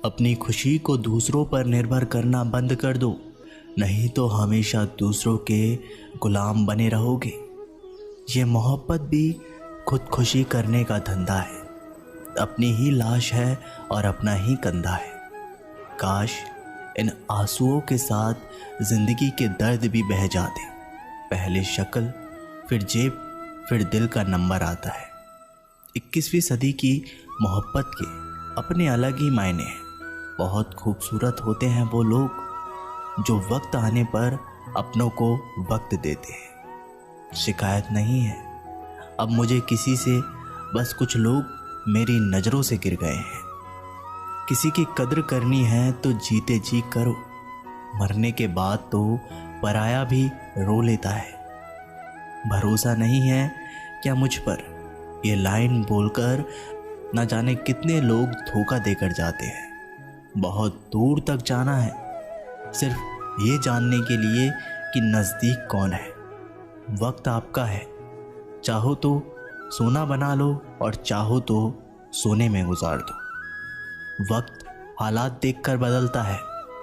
अपनी खुशी को दूसरों पर निर्भर करना बंद कर दो, नहीं तो हमेशा दूसरों के गुलाम बने रहोगे। ये मोहब्बत भी खुदकुशी करने का धंधा है, अपनी ही लाश है और अपना ही कंधा है। काश इन आंसुओं के साथ जिंदगी के दर्द भी बह जाते। पहले शक्ल, फिर जेब, फिर दिल का नंबर आता है। 21वीं सदी की मोहब्बत के अपने अलग ही मायने हैं। बहुत खूबसूरत होते हैं वो लोग जो वक्त आने पर अपनों को वक्त देते हैं। शिकायत नहीं है अब मुझे किसी से, बस कुछ लोग मेरी नज़रों से गिर गए हैं। किसी की कद्र करनी है तो जीते जी करो, मरने के बाद तो पराया भी रो लेता है। भरोसा नहीं है क्या मुझ पर, ये लाइन बोलकर न जाने कितने लोग धोखा देकर जाते हैं। बहुत दूर तक जाना है सिर्फ ये जानने के लिए कि नज़दीक कौन है। वक्त आपका है, चाहो तो सोना बना लो और चाहो तो सोने में गुजार दो। वक्त हालात देखकर बदलता है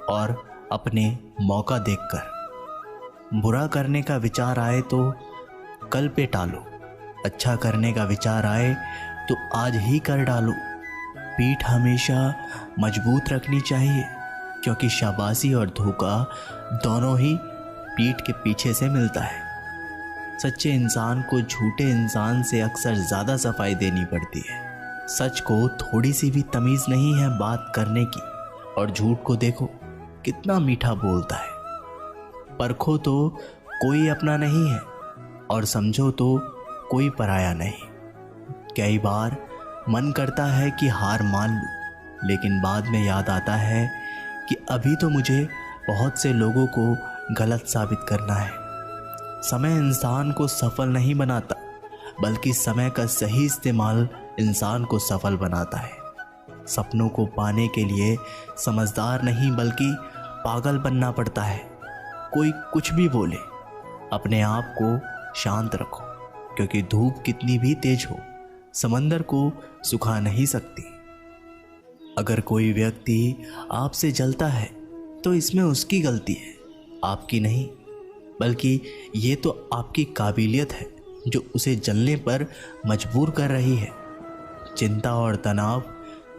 और अपने मौका देखकर। बुरा करने का विचार आए तो कल पे टालो, अच्छा करने का विचार आए तो आज ही कर डालो। पीठ हमेशा मजबूत रखनी चाहिए, क्योंकि शाबाशी और धोखा दोनों ही पीठ के पीछे से मिलता है। सच्चे इंसान को झूठे इंसान से अक्सर ज़्यादा सफाई देनी पड़ती है। सच को थोड़ी सी भी तमीज़ नहीं है बात करने की, और झूठ को देखो कितना मीठा बोलता है। परखो तो कोई अपना नहीं है और समझो तो कोई पराया नहीं। कई बार मन करता है कि हार मान लूं, लेकिन बाद में याद आता है कि अभी तो मुझे बहुत से लोगों को गलत साबित करना है। समय इंसान को सफल नहीं बनाता, बल्कि समय का सही इस्तेमाल इंसान को सफल बनाता है। सपनों को पाने के लिए समझदार नहीं बल्कि पागल बनना पड़ता है। कोई कुछ भी बोले, अपने आप को शांत रखो, क्योंकि धूप कितनी भी तेज हो समंदर को सुखा नहीं सकती। अगर कोई व्यक्ति आपसे जलता है तो इसमें उसकी गलती है, आपकी नहीं। बल्कि ये तो आपकी काबिलियत है जो उसे जलने पर मजबूर कर रही है। चिंता और तनाव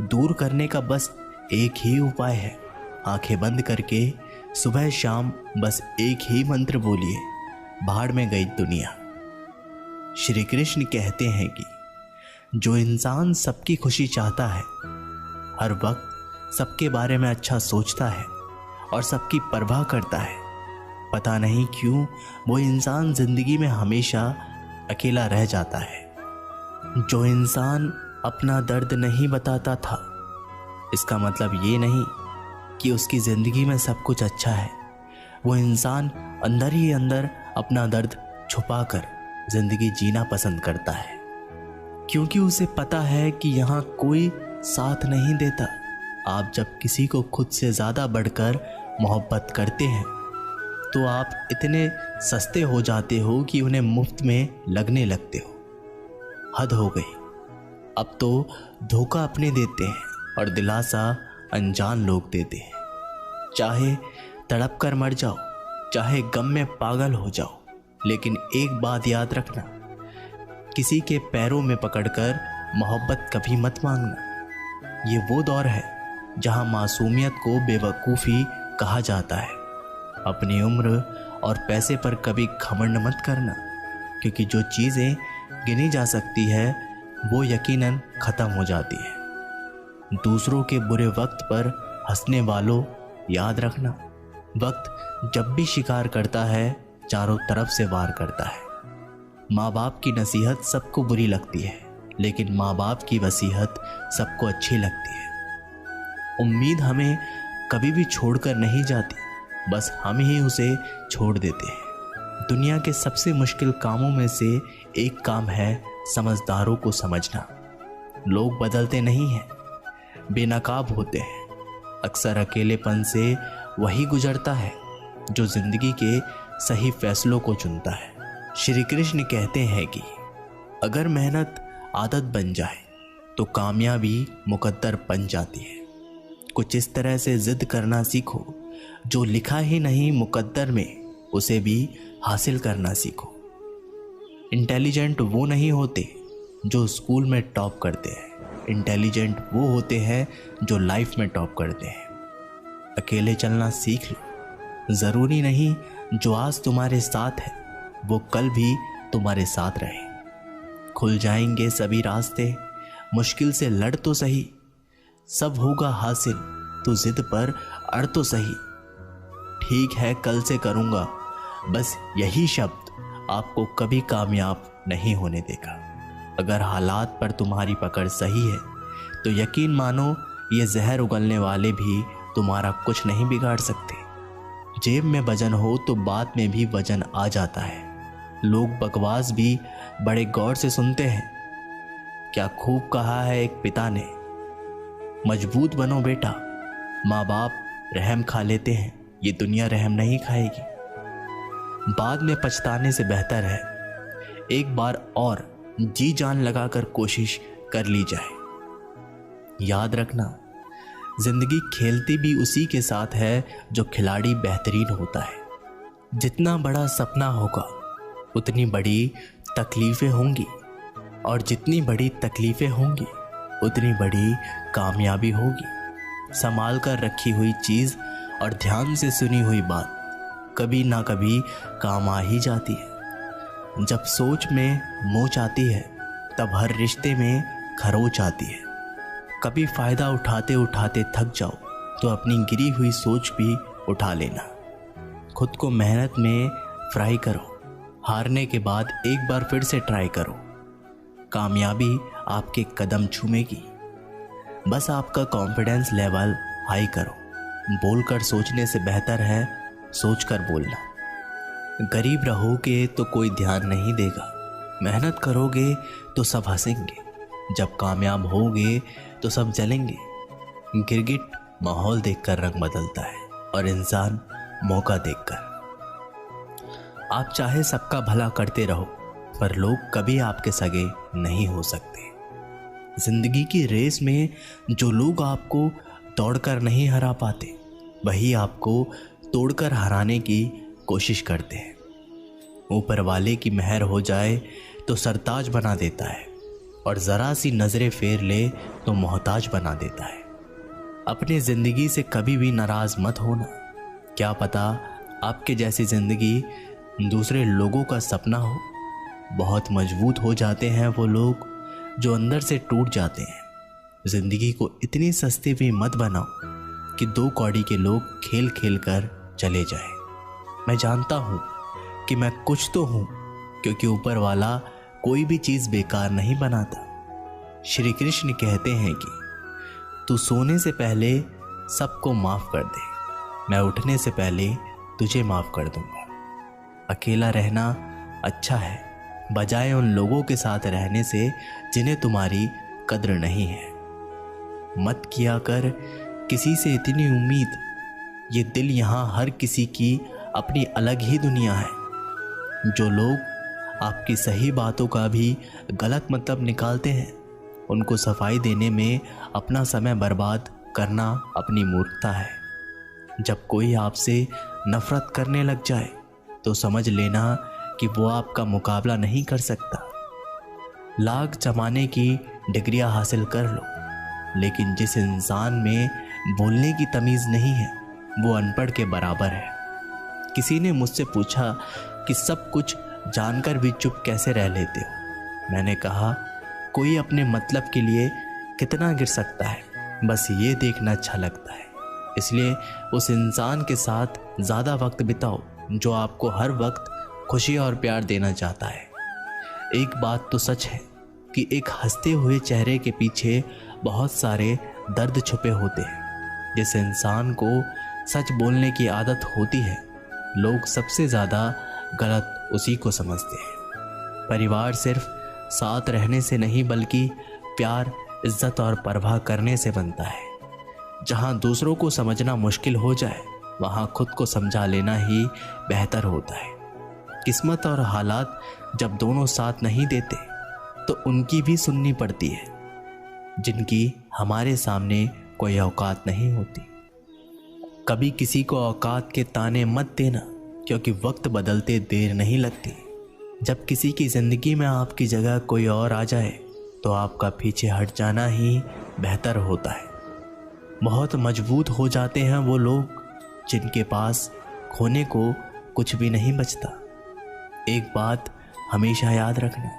दूर करने का बस एक ही उपाय है। आंखें बंद करके सुबह शाम बस एक ही मंत्र बोलिए, भाड़ में गई दुनिया। श्री कृष्ण कहते हैं कि जो इंसान सबकी खुशी चाहता है, हर वक्त सबके बारे में अच्छा सोचता है और सबकी परवाह करता है, पता नहीं क्यों वो इंसान जिंदगी में हमेशा अकेला रह जाता है। जो इंसान अपना दर्द नहीं बताता था, इसका मतलब ये नहीं कि उसकी ज़िंदगी में सब कुछ अच्छा है। वो इंसान अंदर ही अंदर अपना दर्द छुपाकर ज़िंदगी जीना पसंद करता है, क्योंकि उसे पता है कि यहाँ कोई साथ नहीं देता। आप जब किसी को खुद से ज़्यादा बढ़कर मोहब्बत करते हैं तो आप इतने सस्ते हो जाते हो कि उन्हें मुफ्त में लगने लगते हो। हद हो गई। अब तो धोखा अपने देते हैं और दिलासा अनजान लोग देते हैं। चाहे तड़प कर मर जाओ, चाहे गम में पागल हो जाओ, लेकिन एक बात याद रखना, किसी के पैरों में पकड़कर मोहब्बत कभी मत मांगना। ये वो दौर है जहां मासूमियत को बेवकूफ़ी कहा जाता है। अपनी उम्र और पैसे पर कभी घमंड मत करना, क्योंकि जो चीज़ें गिनी जा सकती है वो यकीनन ख़त्म हो जाती है। दूसरों के बुरे वक्त पर हंसने वालों, याद रखना, वक्त जब भी शिकार करता है चारों तरफ से वार करता है। माँ बाप की नसीहत सबको बुरी लगती है, लेकिन माँ बाप की वसीहत सबको अच्छी लगती है। उम्मीद हमें कभी भी छोड़कर नहीं जाती, बस हम ही उसे छोड़ देते हैं। दुनिया के सबसे मुश्किल कामों में से एक काम है समझदारों को समझना। लोग बदलते नहीं हैं, बेनकाब होते हैं। अक्सर अकेलेपन से वही गुजरता है जो जिंदगी के सही फैसलों को चुनता है। श्री कृष्ण कहते हैं कि अगर मेहनत आदत बन जाए तो कामयाबी मुकद्दर बन जाती है। कुछ इस तरह से जिद करना सीखो, जो लिखा ही नहीं मुकद्दर में उसे भी हासिल करना सीखो। इंटेलिजेंट वो नहीं होते जो स्कूल में टॉप करते हैं, इंटेलिजेंट वो होते हैं जो लाइफ में टॉप करते हैं। अकेले चलना सीख लो। ज़रूरी नहीं जो आज तुम्हारे साथ है वो कल भी तुम्हारे साथ रहे। खुल जाएंगे सभी रास्ते, मुश्किल से लड़ तो सही, सब होगा हासिल तो जिद पर अड़ तो सही। ठीक है कल से करूँगा, बस यही शब्द आपको कभी कामयाब नहीं होने देगा। अगर हालात पर तुम्हारी पकड़ सही है तो यकीन मानो ये जहर उगलने वाले भी तुम्हारा कुछ नहीं बिगाड़ सकते। जेब में वजन हो तो बात में भी वजन आ जाता है। लोग बकवास भी बड़े गौर से सुनते हैं। क्या खूब कहा है एक पिता ने, मजबूत बनो बेटा, माँ बाप रहम खा लेते हैं, ये दुनिया रहम नहीं खाएगी। बाद में पछताने से बेहतर है एक बार और जी जान लगाकर कोशिश कर ली जाए। याद रखना, जिंदगी खेलती भी उसी के साथ है जो खिलाड़ी बेहतरीन होता है। जितना बड़ा सपना होगा उतनी बड़ी तकलीफ़ें होंगी, और जितनी बड़ी तकलीफ़ें होंगी उतनी बड़ी कामयाबी होगी। संभाल कर रखी हुई चीज़ और ध्यान से सुनी हुई बात कभी ना कभी काम आ ही जाती है। जब सोच में मोच आती है तब हर रिश्ते में खरोच आती है। कभी फ़ायदा उठाते उठाते थक जाओ तो अपनी गिरी हुई सोच भी उठा लेना। खुद को मेहनत में फ्राई करो, हारने के बाद एक बार फिर से ट्राई करो। कामयाबी आपके कदम चूमेगी, बस आपका कॉन्फिडेंस लेवल हाई करो। बोलकर सोचने से बेहतर है सोचकर बोलना। गरीब रहोगे तो कोई ध्यान नहीं देगा, मेहनत करोगे तो सब हंसेंगे, जब कामयाब होगे तो सब जलेंगे। गिरगिट माहौल देखकर रंग बदलता है और इंसान मौका देखकर। आप चाहे सबका भला करते रहो पर लोग कभी आपके सगे नहीं हो सकते। जिंदगी की रेस में जो लोग आपको दौड़कर नहीं हरा पाते वही आपको तोड़कर हराने की कोशिश करते हैं। ऊपर वाले की मेहर हो जाए तो सरताज बना देता है, और ज़रा सी नज़रें फेर ले तो मोहताज बना देता है। अपनी ज़िंदगी से कभी भी नाराज़ मत होना। क्या पता आपके जैसी ज़िंदगी दूसरे लोगों का सपना हो। बहुत मजबूत हो जाते हैं वो लोग जो अंदर से टूट जाते हैं। ज़िंदगी को इतनी सस्ती भी मत बनाओ कि दो कौड़ी के लोग खेल खेल कर चले जाए। मैं जानता हूँ कि मैं कुछ तो हूँ, क्योंकि ऊपर वाला कोई भी चीज़ बेकार नहीं बनाता। श्री कृष्ण कहते हैं कि तू सोने से पहले सबको माफ़ कर दे, मैं उठने से पहले तुझे माफ़ कर दूंगा। अकेला रहना अच्छा है, बजाय उन लोगों के साथ रहने से जिन्हें तुम्हारी कद्र नहीं है। मत किया कर किसी से इतनी उम्मीद, ये दिल यहाँ हर किसी की अपनी अलग ही दुनिया है। जो लोग आपकी सही बातों का भी गलत मतलब निकालते हैं, उनको सफाई देने में अपना समय बर्बाद करना अपनी मूर्खता है। जब कोई आपसे नफरत करने लग जाए तो समझ लेना कि वो आपका मुकाबला नहीं कर सकता। लाख जमाने की डिग्रियां हासिल कर लो, लेकिन जिस इंसान में बोलने की तमीज़ नहीं है वो अनपढ़ के बराबर है। किसी ने मुझसे पूछा कि सब कुछ जानकर भी चुप कैसे रह लेते हो। मैंने कहा, कोई अपने मतलब के लिए कितना गिर सकता है, बस ये देखना अच्छा लगता है। इसलिए उस इंसान के साथ ज़्यादा वक्त बिताओ जो आपको हर वक्त खुशी और प्यार देना चाहता है। एक बात तो सच है कि एक हंसते हुए चेहरे के पीछे बहुत सारे दर्द छुपे होते हैं। जिस इंसान को सच बोलने की आदत होती है, लोग सबसे ज़्यादा गलत उसी को समझते हैं। परिवार सिर्फ साथ रहने से नहीं बल्कि प्यार, इज्जत और परवाह करने से बनता है। जहाँ दूसरों को समझना मुश्किल हो जाए वहाँ खुद को समझा लेना ही बेहतर होता है। किस्मत और हालात जब दोनों साथ नहीं देते तो उनकी भी सुननी पड़ती है। जिनकी हमारे सामने कोई औकात नहीं होती। कभी किसी को औकात के ताने मत देना, क्योंकि वक्त बदलते देर नहीं लगती। जब किसी की ज़िंदगी में आपकी जगह कोई और आ जाए तो आपका पीछे हट जाना ही बेहतर होता है। बहुत मजबूत हो जाते हैं वो लोग जिनके पास खोने को कुछ भी नहीं बचता। एक बात हमेशा याद रखना,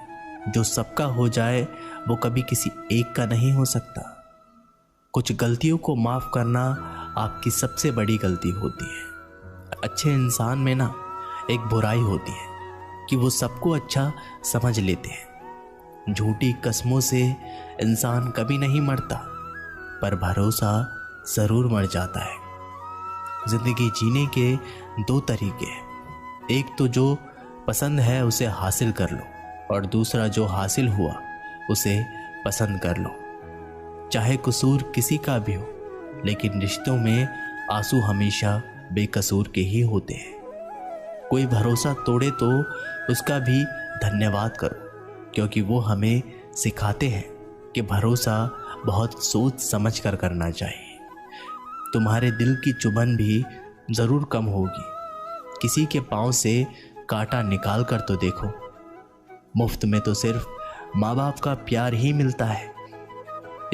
जो सबका हो जाए वो कभी किसी एक का नहीं हो सकता। कुछ गलतियों को माफ़ करना आपकी सबसे बड़ी गलती होती है। अच्छे इंसान में ना एक बुराई होती है कि वो सबको अच्छा समझ लेते हैं। झूठी कसमों से इंसान कभी नहीं मरता, पर भरोसा ज़रूर मर जाता है। ज़िंदगी जीने के दो तरीके हैं, एक तो जो पसंद है उसे हासिल कर लो, और दूसरा जो हासिल हुआ उसे पसंद कर लो। चाहे कसूर किसी का भी हो, लेकिन रिश्तों में आंसू हमेशा बेकसूर के ही होते हैं। कोई भरोसा तोड़े तो उसका भी धन्यवाद करो, क्योंकि वो हमें सिखाते हैं कि भरोसा बहुत सोच समझ कर करना चाहिए। तुम्हारे दिल की चुभन भी ज़रूर कम होगी। किसी के पाँव से कांटा निकाल कर तो देखो। मुफ्त में तो सिर्फ माँ बाप का प्यार ही मिलता है।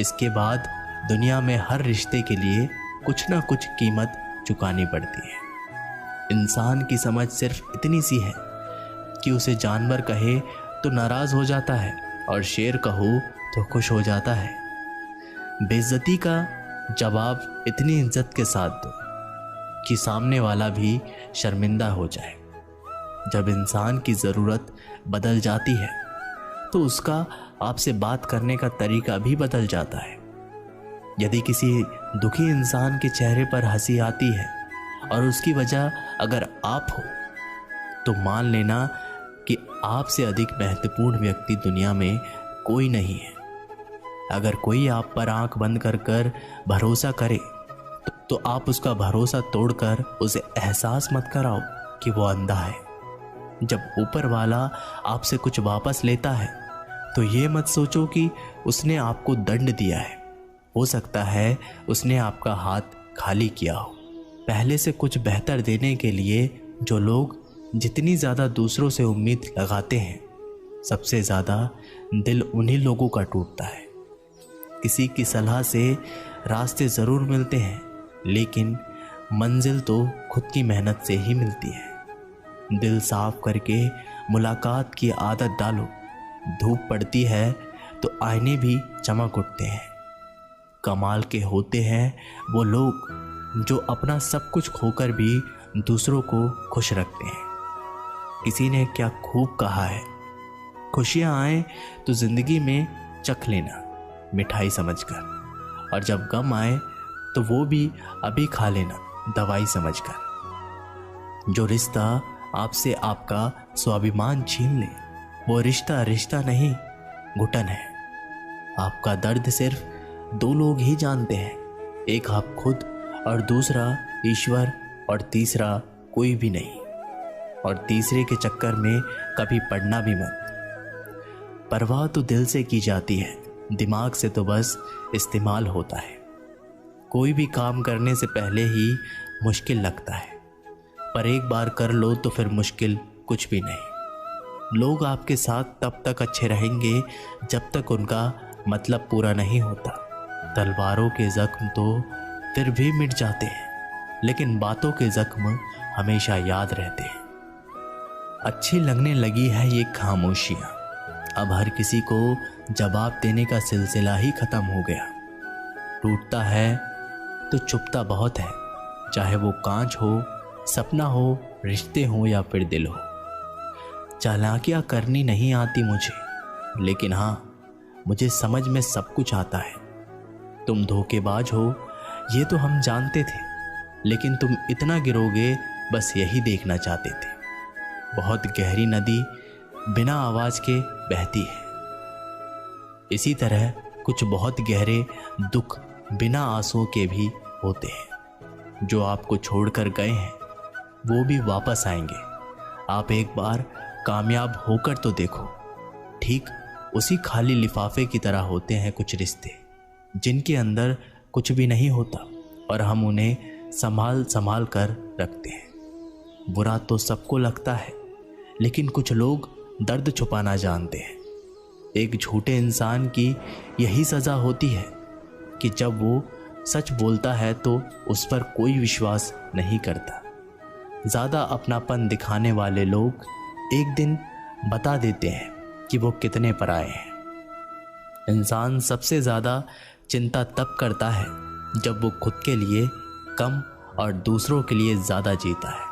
इसके बाद दुनिया में हर रिश्ते के लिए कुछ ना कुछ कीमत चुकानी पड़ती है। इंसान की समझ सिर्फ इतनी सी है कि उसे जानवर कहे तो नाराज़ हो जाता है, और शेर कहो तो खुश हो जाता है। बेइज्जती का जवाब इतनी इज्जत के साथ दो कि सामने वाला भी शर्मिंदा हो जाए। जब इंसान की ज़रूरत बदल जाती है तो उसका आपसे बात करने का तरीका भी बदल जाता है। यदि किसी दुखी इंसान के चेहरे पर हंसी आती है और उसकी वजह अगर आप हो, तो मान लेना कि आपसे अधिक महत्वपूर्ण व्यक्ति दुनिया में कोई नहीं है। अगर कोई आप पर आंख बंद कर कर भरोसा करे तो आप उसका भरोसा तोड़कर उसे एहसास मत कराओ कि वो अंधा है। जब ऊपर वाला आपसे कुछ वापस लेता है तो ये मत सोचो कि उसने आपको दंड दिया है। हो सकता है उसने आपका हाथ खाली किया हो। पहले से कुछ बेहतर देने के लिए जो लोग जितनी ज़्यादा दूसरों से उम्मीद लगाते हैं, सबसे ज़्यादा दिल उन्हीं लोगों का टूटता है। किसी की सलाह से रास्ते ज़रूर मिलते हैं, लेकिन मंजिल तो खुद की मेहनत से ही मिलती है। दिल साफ करके मुलाकात की आदत डालो। धूप पड़ती है तो आईने भी चमक उठते हैं। कमाल के होते हैं वो लोग जो अपना सब कुछ खोकर भी दूसरों को खुश रखते हैं। किसी ने क्या खूब कहा है, खुशियाँ आए तो ज़िंदगी में चख लेना मिठाई समझकर, और जब गम आए तो वो भी अभी खा लेना दवाई समझकर। जो रिश्ता आपसे आपका स्वाभिमान छीन ले, वो रिश्ता रिश्ता नहीं, घुटन है। आपका दर्द सिर्फ दो लोग ही जानते हैं, एक आप खुद और दूसरा ईश्वर, और तीसरा कोई भी नहीं। और तीसरे के चक्कर में कभी पड़ना भी मत। परवाह तो दिल से की जाती है, दिमाग से तो बस इस्तेमाल होता है। कोई भी काम करने से पहले ही मुश्किल लगता है, पर एक बार कर लो तो फिर मुश्किल कुछ भी नहीं। लोग आपके साथ तब तक अच्छे रहेंगे जब तक उनका मतलब पूरा नहीं होता। तलवारों के जख्म तो फिर भी मिट जाते हैं, लेकिन बातों के जख्म हमेशा याद रहते हैं। अच्छी लगने लगी है ये खामोशियाँ। अब हर किसी को जवाब देने का सिलसिला ही खत्म हो गया। टूटता है तो चुपता बहुत है, चाहे वो कांच हो, सपना हो, रिश्ते हो या फिर दिल हो। चालाकियाँ करनी नहीं आती मुझे, लेकिन हाँ, मुझे समझ में सब कुछ आता है। तुम धोखेबाज हो ये तो हम जानते थे, लेकिन तुम इतना गिरोगे बस यही देखना चाहते थे। बहुत गहरी नदी बिना आवाज़ के बहती है। इसी तरह कुछ बहुत गहरे दुख बिना आंसुओं के भी होते हैं। जो आपको छोड़कर गए हैं वो भी वापस आएंगे। आप एक बार कामयाब होकर तो देखो। ठीक उसी खाली लिफाफे की तरह होते हैं कुछ रिश्ते, जिनके अंदर कुछ भी नहीं होता और हम उन्हें संभाल संभाल कर रखते हैं। बुरा तो सबको लगता है, लेकिन कुछ लोग दर्द छुपाना जानते हैं। एक झूठे इंसान की यही सज़ा होती है कि जब वो सच बोलता है तो उस पर कोई विश्वास नहीं करता। ज़्यादा अपनापन दिखाने वाले लोग एक दिन बता देते हैं कि वो कितने पराए हैं। इंसान सबसे ज़्यादा चिंता तब करता है जब वो खुद के लिए कम और दूसरों के लिए ज़्यादा जीता है।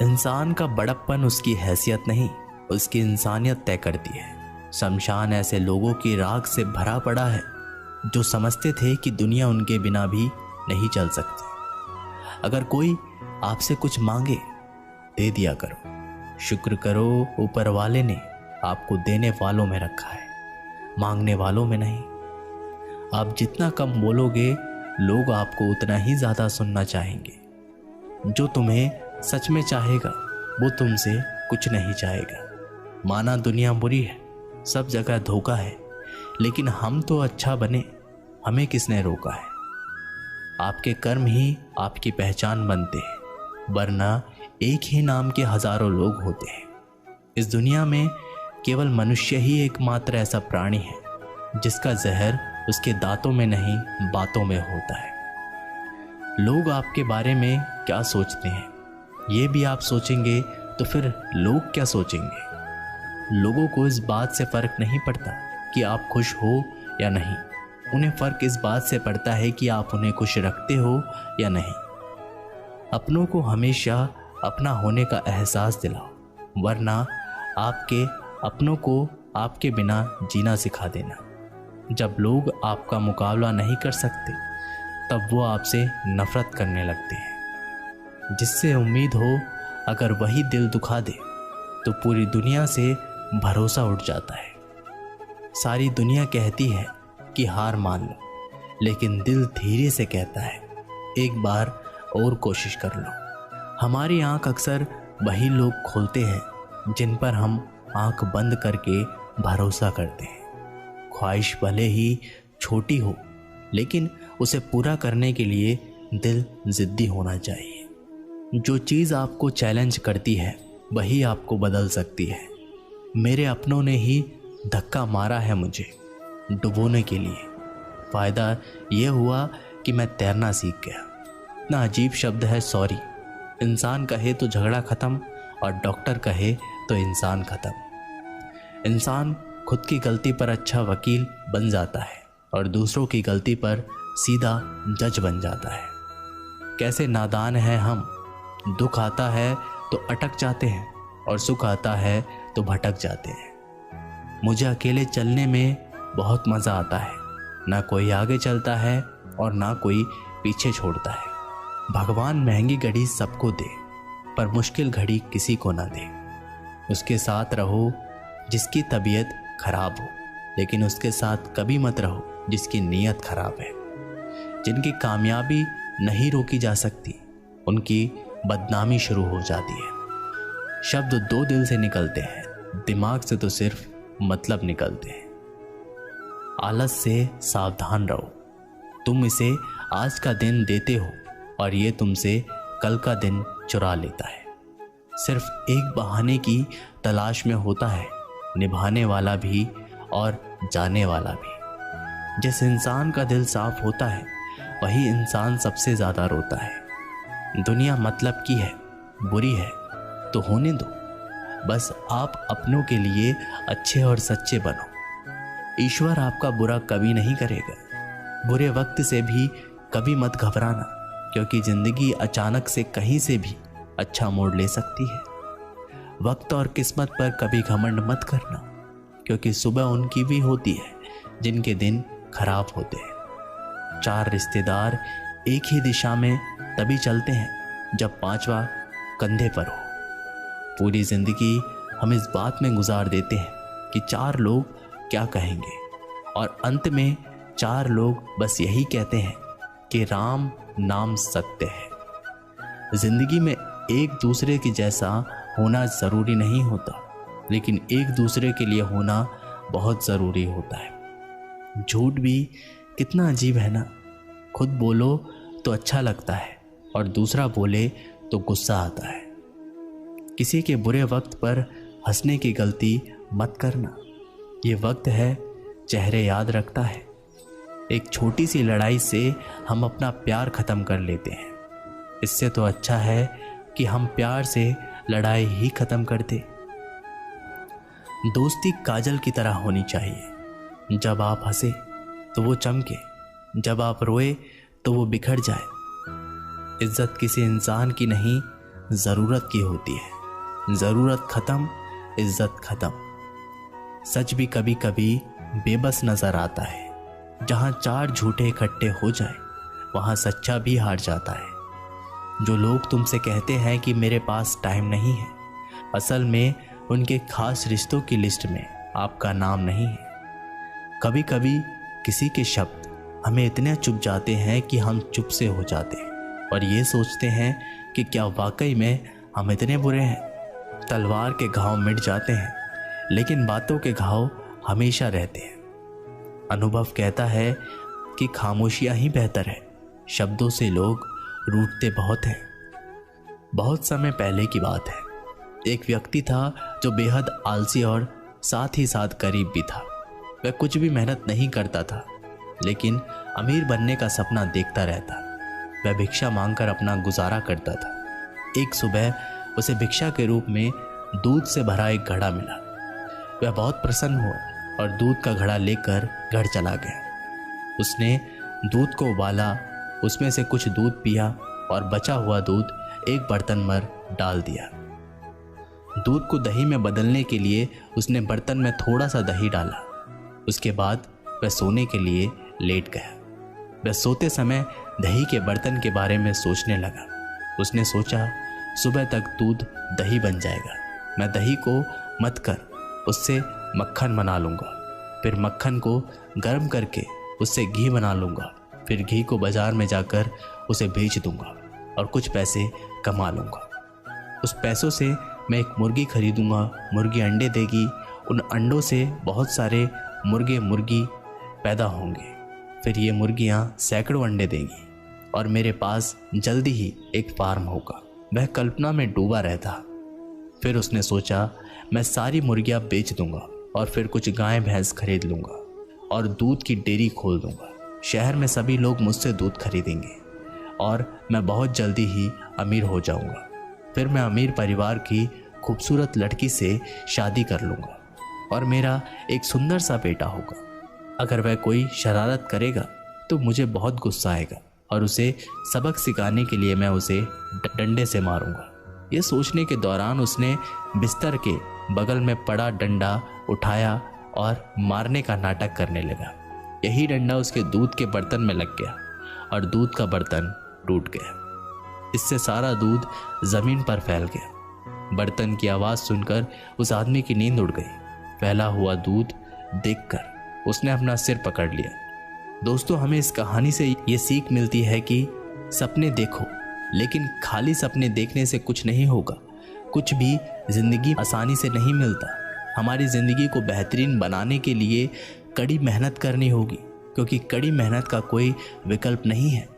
इंसान का बड़प्पन उसकी हैसियत नहीं, उसकी इंसानियत तय करती है। शमशान ऐसे लोगों की राख से भरा पड़ा है जो समझते थे कि दुनिया उनके बिना भी नहीं चल सकती। अगर कोई आपसे कुछ मांगे, दे दिया करो। शुक्र करो ऊपर वाले ने आपको देने वालों में रखा है, मांगने वालों में नहीं। आप जितना कम बोलोगे, लोग आपको उतना ही ज़्यादा सुनना चाहेंगे। जो तुम्हें सच में चाहेगा वो तुमसे कुछ नहीं चाहेगा। माना दुनिया बुरी है, सब जगह धोखा है, लेकिन हम तो अच्छा बने, हमें किसने रोका है। आपके कर्म ही आपकी पहचान बनते हैं, वरना एक ही नाम के हजारों लोग होते हैं। इस दुनिया में केवल मनुष्य ही एकमात्र ऐसा प्राणी है जिसका जहर उसके दांतों में नहीं, बातों में होता है। लोग आपके बारे में क्या सोचते हैं, ये भी आप सोचेंगे तो फिर लोग क्या सोचेंगे। लोगों को इस बात से फर्क नहीं पड़ता कि आप खुश हो या नहीं, उन्हें फर्क इस बात से पड़ता है कि आप उन्हें खुश रखते हो या नहीं। अपनों को हमेशा अपना होने का एहसास दिलाओ, वरना आपके अपनों को आपके बिना जीना सिखा देना। जब लोग आपका मुकाबला नहीं कर सकते, तब वो आपसे नफरत करने लगते हैं। जिससे उम्मीद हो अगर वही दिल दुखा दे, तो पूरी दुनिया से भरोसा उठ जाता है। सारी दुनिया कहती है कि हार मान लो, लेकिन दिल धीरे से कहता है एक बार और कोशिश कर लो। हमारी आंख अक्सर वही लोग खोलते हैं जिन पर हम आंख बंद करके भरोसा करते हैं। ख्वाहिश भले ही छोटी हो, लेकिन उसे पूरा करने के लिए दिल जिद्दी होना चाहिए। जो चीज़ आपको चैलेंज करती है वही आपको बदल सकती है। मेरे अपनों ने ही धक्का मारा है मुझे डुबोने के लिए। फ़ायदा ये हुआ कि मैं तैरना सीख गया। इतना अजीब शब्द है सॉरी। इंसान कहे तो झगड़ा ख़त्म और डॉक्टर कहे तो इंसान ख़त्म। इंसान खुद की गलती पर अच्छा वकील बन जाता है और दूसरों की गलती पर सीधा जज बन जाता है। कैसे नादान हैं हम। दुख आता है तो अटक जाते हैं और सुख आता है तो भटक जाते हैं। मुझे अकेले चलने में बहुत मज़ा आता है। ना कोई आगे चलता है और ना कोई पीछे छोड़ता है। भगवान महंगी घड़ी सबको दे, पर मुश्किल घड़ी किसी को ना दे। उसके साथ रहो जिसकी तबीयत खराब हो, लेकिन उसके साथ कभी मत रहो जिसकी नीयत खराब है। जिनकी कामयाबी नहीं रोकी जा सकती, उनकी बदनामी शुरू हो जाती है। शब्द दो दिल से निकलते हैं, दिमाग से तो सिर्फ मतलब निकलते हैं। आलस से सावधान रहो। तुम इसे आज का दिन देते हो और ये तुमसे कल का दिन चुरा लेता है। सिर्फ एक बहाने की तलाश में होता है निभाने वाला भी और जाने वाला भी। जिस इंसान का दिल साफ होता है वही इंसान सबसे ज़्यादा रोता है। दुनिया मतलब की है, बुरी है तो होने दो। बस आप अपनों के लिए अच्छे और सच्चे बनो। ईश्वर आपका बुरा कभी नहीं करेगा। बुरे वक्त से भी कभी मत घबराना, क्योंकि ज़िंदगी अचानक से कहीं से भी अच्छा मोड़ ले सकती है। वक्त और किस्मत पर कभी घमंड मत करना, क्योंकि सुबह उनकी भी होती है जिनके दिन खराब होते हैं। 4 रिश्तेदार एक ही दिशा में तभी चलते हैं जब 5वां कंधे पर हो। पूरी ज़िंदगी हम इस बात में गुजार देते हैं कि 4 लोग क्या कहेंगे, और अंत में 4 लोग बस यही कहते हैं कि राम नाम सत्य है। ज़िंदगी में एक दूसरे के जैसा होना ज़रूरी नहीं होता, लेकिन एक दूसरे के लिए होना बहुत ज़रूरी होता है। झूठ भी कितना अजीब है ना। खुद बोलो तो अच्छा लगता है और दूसरा बोले तो गुस्सा आता है। किसी के बुरे वक्त पर हंसने की गलती मत करना। ये वक्त है, चेहरे याद रखता है। एक छोटी सी लड़ाई से हम अपना प्यार ख़त्म कर लेते हैं। इससे तो अच्छा है कि हम प्यार से लड़ाई ही ख़त्म कर दें। दोस्ती काजल की तरह होनी चाहिए। जब आप हंसे तो वो चमके, जब आप रोए तो वो बिखर जाए। इज्जत किसी इंसान की नहीं, ज़रूरत की होती है। ज़रूरत ख़त्म, इज्जत ख़त्म। सच भी कभी कभी बेबस नज़र आता है। जहाँ चार झूठे इकट्ठे हो जाए वहाँ सच्चा भी हार जाता है। जो लोग तुमसे कहते हैं कि मेरे पास टाइम नहीं है, असल में उनके खास रिश्तों की लिस्ट में आपका नाम नहीं है। कभी कभी किसी के शब्द हमें इतने चुभ जाते हैं कि हम चुप से हो जाते हैं और ये सोचते हैं कि क्या वाकई में हम इतने बुरे हैं। तलवार के घाव मिट जाते हैं लेकिन बातों के घाव हमेशा रहते हैं। अनुभव कहता है कि खामोशियां ही बेहतर है। शब्दों से लोग रूठते बहुत हैं। बहुत समय पहले की बात है। एक व्यक्ति था जो बेहद आलसी और साथ ही साथ गरीब भी था। वह कुछ भी मेहनत नहीं करता था लेकिन अमीर बनने का सपना देखता रहता। वह भिक्षा मांगकर अपना गुजारा करता था। एक सुबह उसे भिक्षा के रूप में दूध से भरा एक घड़ा मिला। वह बहुत प्रसन्न हुआ और दूध का घड़ा लेकर घर चला गया। उसने दूध को उबाला, उसमें से कुछ दूध पिया और बचा हुआ दूध एक बर्तन में डाल दिया। दूध को दही में बदलने के लिए उसने बर्तन में थोड़ा सा दही डाला। उसके बाद वह सोने के लिए लेट गया। वह सोते समय दही के बर्तन के बारे में सोचने लगा। उसने सोचा, सुबह तक दूध दही बन जाएगा। मैं दही को मत कर उससे मक्खन बना लूँगा, फिर मक्खन को गर्म करके उससे घी बना लूँगा, फिर घी को बाज़ार में जाकर उसे बेच दूँगा और कुछ पैसे कमा लूँगा। उस पैसों से मैं एक मुर्गी खरीदूँगा। मुर्गी अंडे देगी। उन अंडों से बहुत सारे मुर्गे मुर्गी पैदा होंगे। फिर ये मुर्गियाँ सैकड़ों अंडे देंगी और मेरे पास जल्दी ही एक फार्म होगा। वह कल्पना में डूबा रहता। फिर उसने सोचा, मैं सारी मुर्गियाँ बेच दूँगा और फिर कुछ गाय भैंस खरीद लूँगा और दूध की डेयरी खोल दूँगा। शहर में सभी लोग मुझसे दूध खरीदेंगे और मैं बहुत जल्दी ही अमीर हो जाऊँगा। फिर मैं अमीर परिवार की खूबसूरत लड़की से शादी कर लूँगा और मेरा एक सुंदर सा बेटा होगा। अगर वह कोई शरारत करेगा तो मुझे बहुत गुस्सा आएगा और उसे सबक सिखाने के लिए मैं उसे डंडे से मारूँगा। ये सोचने के दौरान उसने बिस्तर के बगल में पड़ा डंडा उठाया और मारने का नाटक करने लगा। यही डंडा उसके दूध के बर्तन में लग गया और दूध का बर्तन टूट गया। इससे सारा दूध जमीन पर फैल गया। बर्तन की आवाज़ सुनकर उस आदमी की नींद उड़ गई। फैला हुआ दूध देखकर उसने अपना सिर पकड़ लिया। दोस्तों, हमें इस कहानी से ये सीख मिलती है कि सपने देखो, लेकिन खाली सपने देखने से कुछ नहीं होगा। कुछ भी जिंदगी आसानी से नहीं मिलता। हमारी ज़िंदगी को बेहतरीन बनाने के लिए कड़ी मेहनत करनी होगी, क्योंकि कड़ी मेहनत का कोई विकल्प नहीं है।